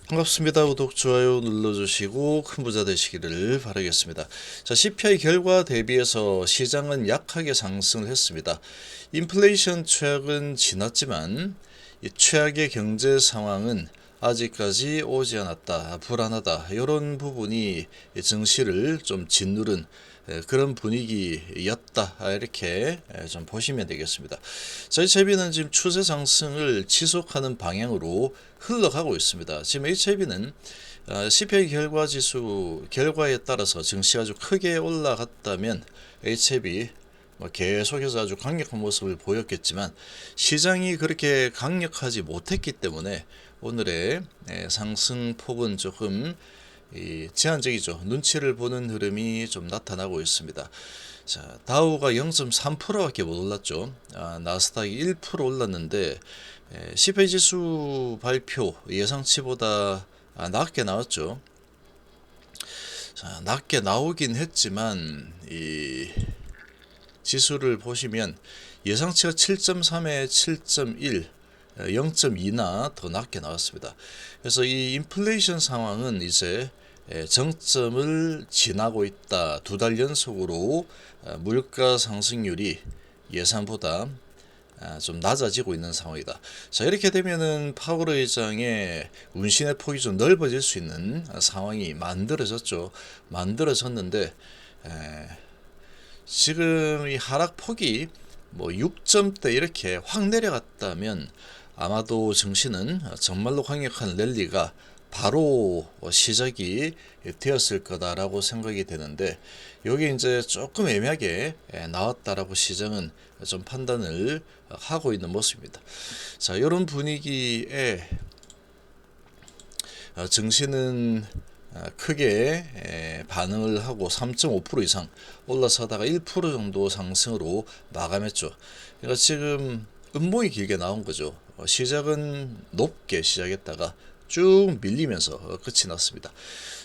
반갑습니다. 구독, 좋아요 눌러주시고 큰 부자 되시기를 바라겠습니다. 자, CPI 결과 대비해서 시장은 약하게 상승을 했습니다. 인플레이션 최악은 지났지만 이 최악의 경제 상황은 아직까지 오지 않았다, 불안하다, 이런 부분이 증시를 좀 짓누른 그런 분위기였다, 이렇게 좀 보시면 되겠습니다. 저희 채비는 지금 추세 상승을 지속하는 방향으로 흘러가고 있습니다. 지금 HIB는 CPI 결과 지수 결과에 따라서 증시가 아주 크게 올라갔다면 HIB 계속해서 아주 강력한 모습을 보였겠지만 시장이 그렇게 강력하지 못했기 때문에 오늘의 상승폭은 조금 제한적이죠. 눈치를 보는 흐름이 좀 나타나고 있습니다. 자, 다우가 0.3%밖에 못 올랐죠. 나스닥이 1% 올랐는데 CPI 지수 발표 예상치보다 낮게 나왔죠. 자, 낮게 나오긴 했지만 이 지수를 보시면 예상치가 7.3에 7.1, 0.2나 더 낮게 나왔습니다. 그래서 이 인플레이션 상황은 이제 정점을 지나고 있다. 두 달 연속으로 물가 상승률이 예상보다 좀 낮아지고 있는 상황이다. 자, 이렇게 되면은 파월 의장의 운신의 폭이 좀 넓어질 수 있는 상황이 만들어졌는데 지금 이 하락폭이 뭐 6점대 이렇게 확 내려갔다면 아마도 증시는 정말로 강력한 랠리가 바로 시작이 되었을 거다라고 생각이 되는데, 여기 이제 조금 애매하게 나왔다라고 시장은 좀 판단을 하고 있는 모습입니다. 자, 이런 분위기에 증시는 크게 반응을 하고 3.5% 이상 올라서다가 1% 정도 상승으로 마감했죠. 그러니까 지금 음봉이 길게 나온 거죠. 시작은 높게 시작했다가 쭉 밀리면서 끝이 났습니다.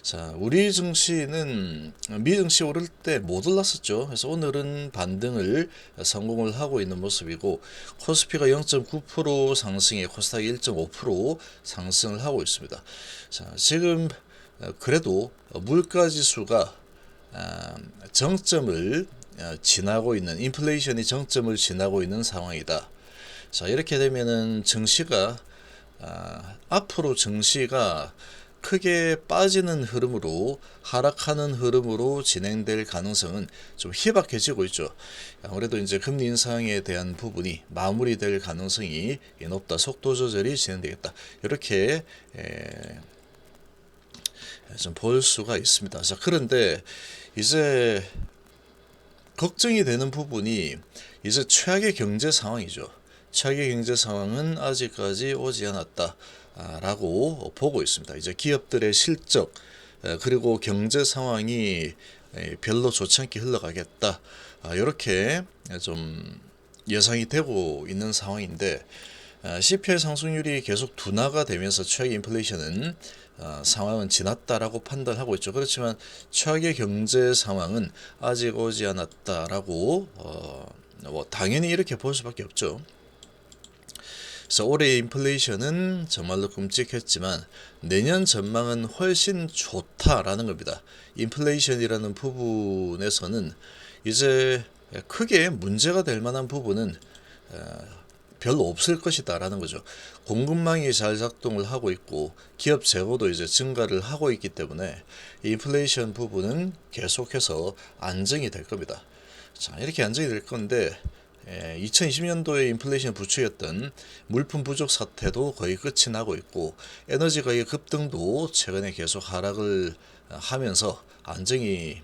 자, 우리 증시는 미 증시 오를 때 못 올랐었죠. 그래서 오늘은 반등을 성공을 하고 있는 모습이고, 코스피가 0.9% 상승에 코스닥이 1.5% 상승을 하고 있습니다. 자, 지금 그래도 물가 지수가 정점을 지나고 있는, 인플레이션이 정점을 지나고 있는 상황이다. 자, 이렇게 되면은 증시가 앞으로 증시가 크게 빠지는 흐름으로, 하락하는 흐름으로 진행될 가능성은 좀 희박해지고 있죠. 아무래도 이제 금리 인상에 대한 부분이 마무리될 가능성이 높다. 속도 조절이 진행되겠다. 이렇게 좀 볼 수가 있습니다. 자, 그런데 이제 걱정이 되는 부분이 이제 최악의 경제 상황이죠. 최악의 경제 상황은 아직까지 오지 않았다 라고 보고 있습니다. 이제 기업들의 실적 그리고 경제 상황이 별로 좋지 않게 흘러가겠다, 이렇게 좀 예상이 되고 있는 상황인데, CPI 상승률이 계속 둔화가 되면서 최악의 인플레이션은 상황은 지났다라고 판단하고 있죠. 그렇지만 최악의 경제 상황은 아직 오지 않았다라고 뭐 당연히 이렇게 볼 수밖에 없죠. 그래서 올해의 인플레이션은 정말로 끔찍했지만 내년 전망은 훨씬 좋다라는 겁니다. 인플레이션이라는 부분에서는 이제 크게 문제가 될 만한 부분은 별로 없을 것이다라는 거죠. 공급망이 잘 작동을 하고 있고 기업 재고도 이제 증가를 하고 있기 때문에 인플레이션 부분은 계속해서 안정이 될 겁니다. 자, 이렇게 안정이 될 건데 2020년도에 인플레이션 부추겼던 물품 부족 사태도 거의 끝이 나고 있고, 에너지 가격 급등도 최근에 계속 하락을 하면서 안정이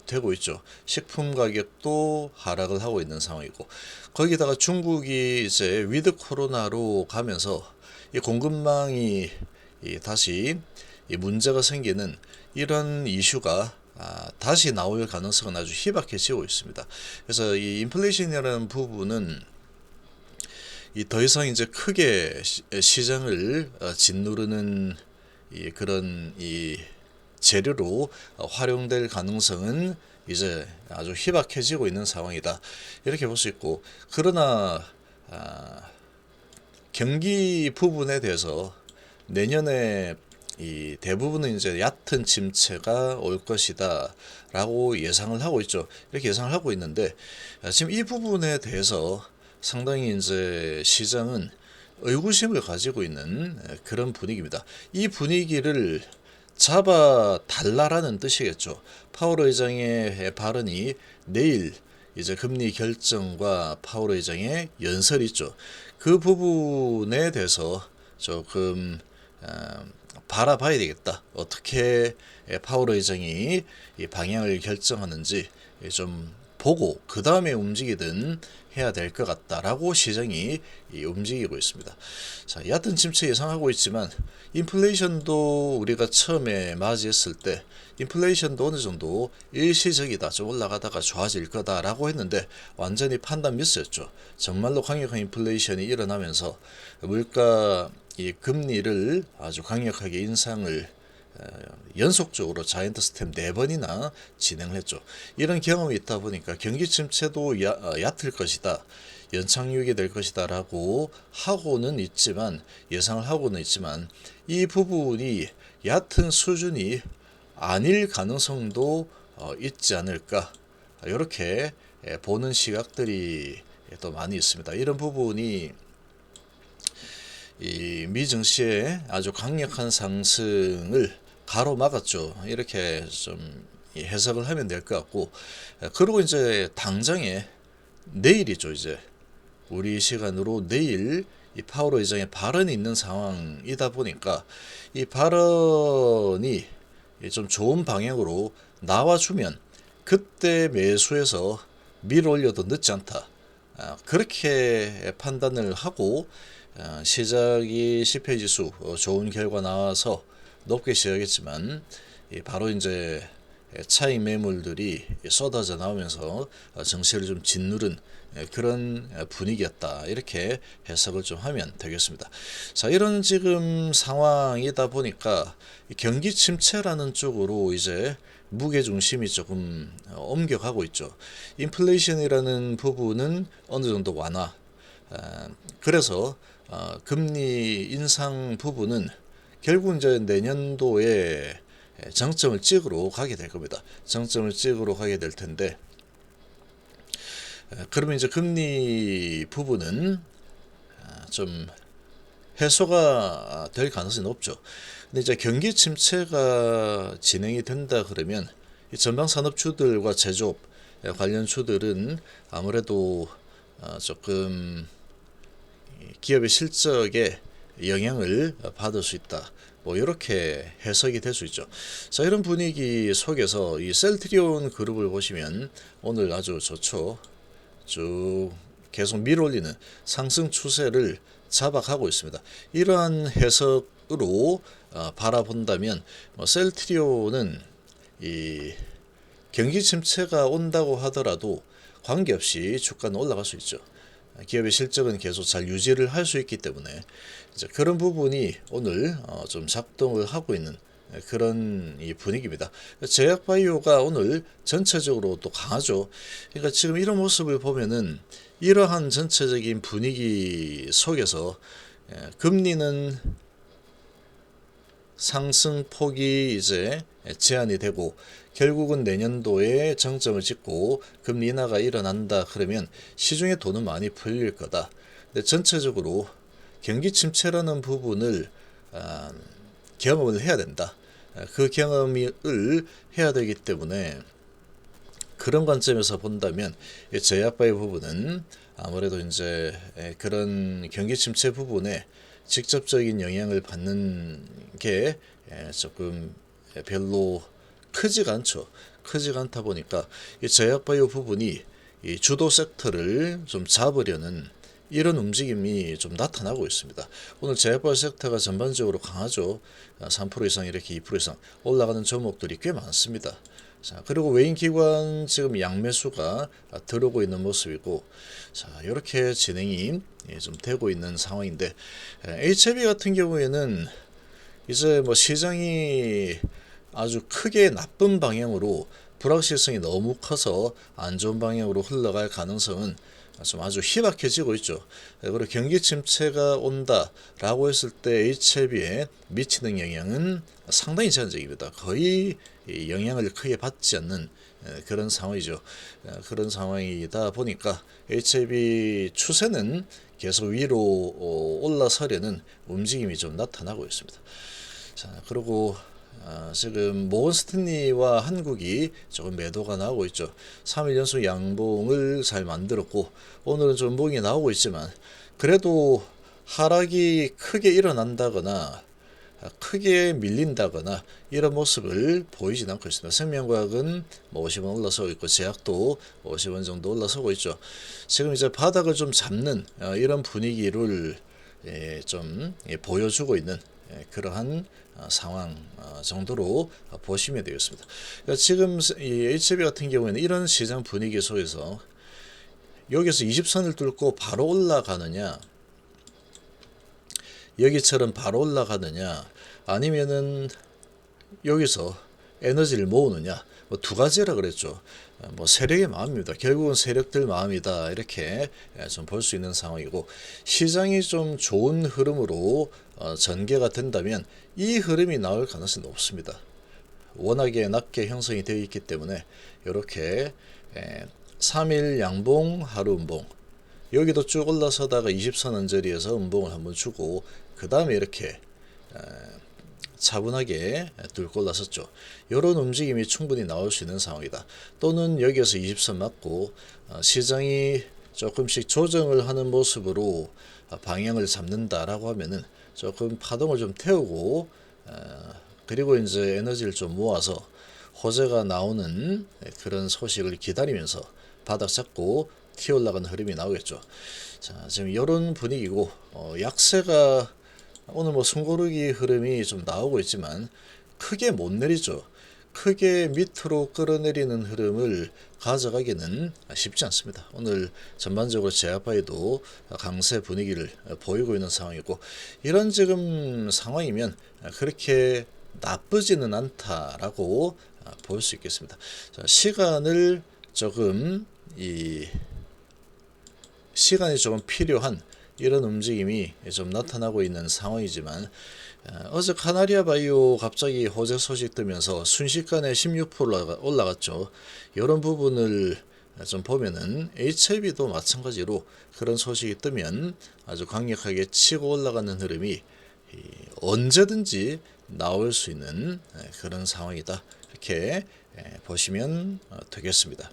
되고 있죠. 식품 가격도 하락을 하고 있는 상황이고, 거기다가 중국이 이제 위드 코로나로 가면서 이 공급망이 다시 문제가 생기는 이런 이슈가 다시 나올 가능성은 아주 희박해지고 있습니다. 그래서 이 인플레이션이라는 부분은 더 이상 이제 크게 시장을 짓누르는 그런 재료로 활용될 가능성은 이제 아주 희박해지고 있는 상황이다, 이렇게 볼 수 있고, 그러나 경기 부분에 대해서 내년에 이 대부분은 이제 얕은 침체가 올 것이다라고 예상을 하고 있죠. 이렇게 예상을 하고 있는데 지금 이 부분에 대해서 상당히 이제 시장은 의구심을 가지고 있는 그런 분위기입니다. 이 분위기를 잡아 달라라는 뜻이겠죠. 파월 의장의 발언이 내일 이제 금리 결정과 파월 의장의 연설이 있죠. 그 부분에 대해서 조금 바라봐야 되겠다. 어떻게 파월 의장이 이 방향을 결정하는지 좀 보고 그 다음에 움직이든 해야 될 것 같다라고 시장이 움직이고 있습니다. 자, 얕은 침체 예상하고 있지만 인플레이션도 우리가 처음에 맞이했을 때 인플레이션도 어느 정도 일시적이다, 좀 올라가다가 좋아질 거다라고 했는데 완전히 판단 미스였죠. 정말로 강력한 인플레이션이 일어나면서 물가 이 금리를 아주 강력하게 인상을 연속적으로 자이언트 스텝 4번이나 진행을 했죠. 이런 경험이 있다 보니까 경기 침체도 얕을 것이다, 연착륙이 될 것이다 라고 하고는 있지만, 예상을 하고는 있지만 이 부분이 얕은 수준이 아닐 가능성도 있지 않을까, 이렇게 보는 시각들이 또 많이 있습니다. 이런 부분이 이 미증시의 아주 강력한 상승을 가로막았죠. 이렇게 좀 해석을 하면 될 것 같고, 그리고 이제 당장에 내일이죠. 이제 우리 시간으로 내일 이 파월 의장의 발언이 있는 상황이다 보니까 이 발언이 좀 좋은 방향으로 나와주면 그때 매수해서 밀어 올려도 늦지 않다, 그렇게 판단을 하고 시작이 CPI-지수 좋은 결과 나와서 높게 시작했지만 바로 이제 차익 매물들이 쏟아져 나오면서 정시를 좀 짓누른 그런 분위기였다, 이렇게 해석을 좀 하면 되겠습니다. 자, 이런 지금 상황이다 보니까 경기 침체라는 쪽으로 이제 무게 중심이 조금 옮겨가고 있죠. 인플레이션이라는 부분은 어느 정도 완화, 그래서 금리 인상 부분은 결국 이제 내년도에 정점을 찍으러 가게 될 겁니다. 정점을 찍으러 가게 될 텐데, 그러면 이제 금리 부분은 좀 해소가 될 가능성이 높죠. 근데 이제 경기 침체가 진행이 된다 그러면 이 전방 산업주들과 제조업 관련 주들은 아무래도 조금 기업의 실적에 영향을 받을 수 있다, 뭐 이렇게 해석이 될 수 있죠. 자, 이런 분위기 속에서 이 셀트리온 그룹을 보시면 오늘 아주 좋죠. 쭉 계속 밀어올리는 상승 추세를 잡아가고 있습니다. 이러한 해석으로 바라본다면 셀트리온은 이 경기 침체가 온다고 하더라도 관계없이 주가는 올라갈 수 있죠. 기업의 실적은 계속 잘 유지를 할 수 있기 때문에 이제 그런 부분이 오늘 좀 작동을 하고 있는 그런 이 분위기입니다. 제약바이오가 오늘 전체적으로 또 강하죠. 그러니까 지금 이런 모습을 보면은 이러한 전체적인 분위기 속에서 금리는 상승폭이 이제 제한이 되고 결국은 내년도에 정점을 찍고 금리 인하가 일어난다 그러면 시중에 돈은 많이 풀릴 거다. 근데 전체적으로 경기 침체라는 부분을 경험을 해야 된다. 그 경험을 해야 되기 때문에 그런 관점에서 본다면 제약바이오 부분은 아무래도 이제 그런 경기 침체 부분에 직접적인 영향을 받는 게 조금 별로 크지가 않죠. 크지가 않다 보니까 이 제약바이오 부분이 이 주도 섹터를 좀 잡으려는 이런 움직임이 좀 나타나고 있습니다. 오늘 제약바이오 섹터가 전반적으로 강하죠. 3% 이상 이렇게 2% 이상 올라가는 종목들이 꽤 많습니다. 자, 그리고 외인 기관 지금 양매수가 들어오고 있는 모습이고, 자, 이렇게 진행이 좀 되고 있는 상황인데, HLB 같은 경우에는 이제 뭐 시장이 아주 크게 나쁜 방향으로 불확실성이 너무 커서 안 좋은 방향으로 흘러갈 가능성은 좀 아주 희박해지고 있죠. 그리고 경기 침체가 온다라고 했을 때 HLB에 미치는 영향은 상당히 제한적입니다. 거의 영향을 크게 받지 않는 그런 상황이죠. 그런 상황이다 보니까 HLB 추세는 계속 위로 올라서려는 움직임이 좀 나타나고 있습니다. 자, 그리고 지금 모건스탠리와 한국이 조금 매도가 나오고 있죠. 3일 연속 양봉을 잘 만들었고 오늘은 좀 봉이 나오고 있지만 그래도 하락이 크게 일어난다거나 크게 밀린다거나 이런 모습을 보이진 않고 있습니다. 생명과학은 50원 올라서고 있고 제약도 50원 정도 올라서고 있죠. 지금 이제 바닥을 좀 잡는 이런 분위기를 좀 보여주고 있는 그러한 상황 정도로 보시면 되겠습니다. 그러니까 지금 이 HB 같은 경우에는 이런 시장 분위기 속에서 여기서 20선을 뚫고 바로 올라가느냐, 여기처럼 바로 올라가느냐, 아니면은 여기서 에너지를 모으느냐, 뭐 두 가지라 그랬죠. 뭐 세력의 마음입니다. 결국은 세력들 마음이다 이렇게 좀 볼 수 있는 상황이고, 시장이 좀 좋은 흐름으로 전개가 된다면 이 흐름이 나올 가능성이 높습니다. 워낙에 낮게 형성이 되어 있기 때문에 이렇게 3일 양봉 하루 음봉, 여기도 쭉 올라서다가 20선 언저리에서 음봉을 한번 주고 그 다음에 이렇게 차분하게 뚫고 올라섰죠. 이런 움직임이 충분히 나올 수 있는 상황이다. 또는 여기에서 20선 맞고 시장이 조금씩 조정을 하는 모습으로 방향을 잡는다라고 하면은 조금 파동을 좀 태우고 그리고 이제 에너지를 좀 모아서 호재가 나오는 그런 소식을 기다리면서 바닥 잡고 튀어 올라가는 흐름이 나오겠죠. 자, 지금 이런 분위기고 약세가 오늘 뭐 숨고르기 흐름이 좀 나오고 있지만 크게 못 내리죠. 크게 밑으로 끌어내리는 흐름을 가져가기는 쉽지 않습니다. 오늘 전반적으로 제약바이도 강세 분위기를 보이고 있는 상황이고, 이런 지금 상황이면 그렇게 나쁘지는 않다라고 볼 수 있겠습니다. 자, 시간이 조금 필요한 이런 움직임이 좀 나타나고 있는 상황이지만, 어제 카나리아 바이오 갑자기 호재 소식 뜨면서 순식간에 16% 올라갔죠. 이런 부분을 좀 보면은 HLB도 마찬가지로 그런 소식이 뜨면 아주 강력하게 치고 올라가는 흐름이 언제든지 나올 수 있는 그런 상황이다. 이렇게 보시면 되겠습니다.